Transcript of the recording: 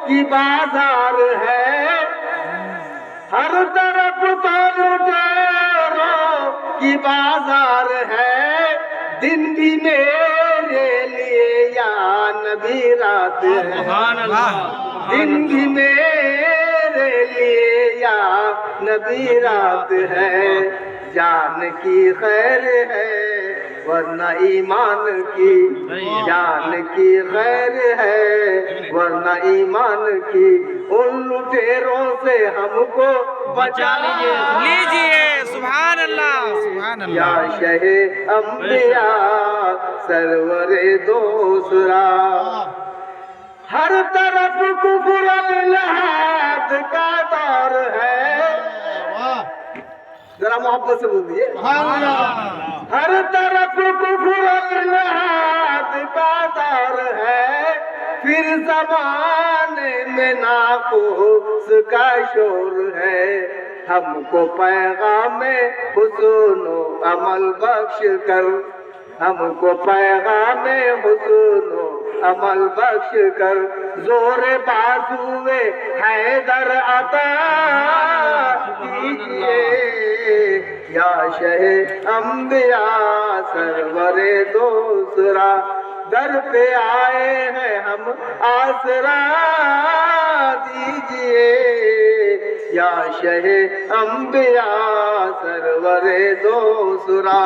की बाजार है, हर तरफ तो लुटेरों की बाजार है। दिन भी मेरे लिए या नबी रात है, दिन भी मेरे लिए या नबी रात है। जान की खैर है वरना ईमान की, जान की खैर है वरना ईमान की। उन लुटेरों से हमको बचा लीजिए। सुभान अल्लाह, सुभान या अल्लाह। शहे अम्बिया सरवरे दूसरा। हर तरफ कुफर लहाद का दौर है, जरा मोहब्बत से बोलिए। हर तरफ कुफर लहाद का दौर है, फिर ज़माने में नाक़ूस का शोर है। हमको पैगामे हुस्न अमल बख्श कर, हमको पैगामे हुस्न अमल बख्श कर। जोरे बाजुए हैदर अता कीजिए या शहे अम्बिया सरवरे दूसरा। दर पे आए हैं हम आसरा दीजिए या शहे अम्बिया सरवरे दूसरा।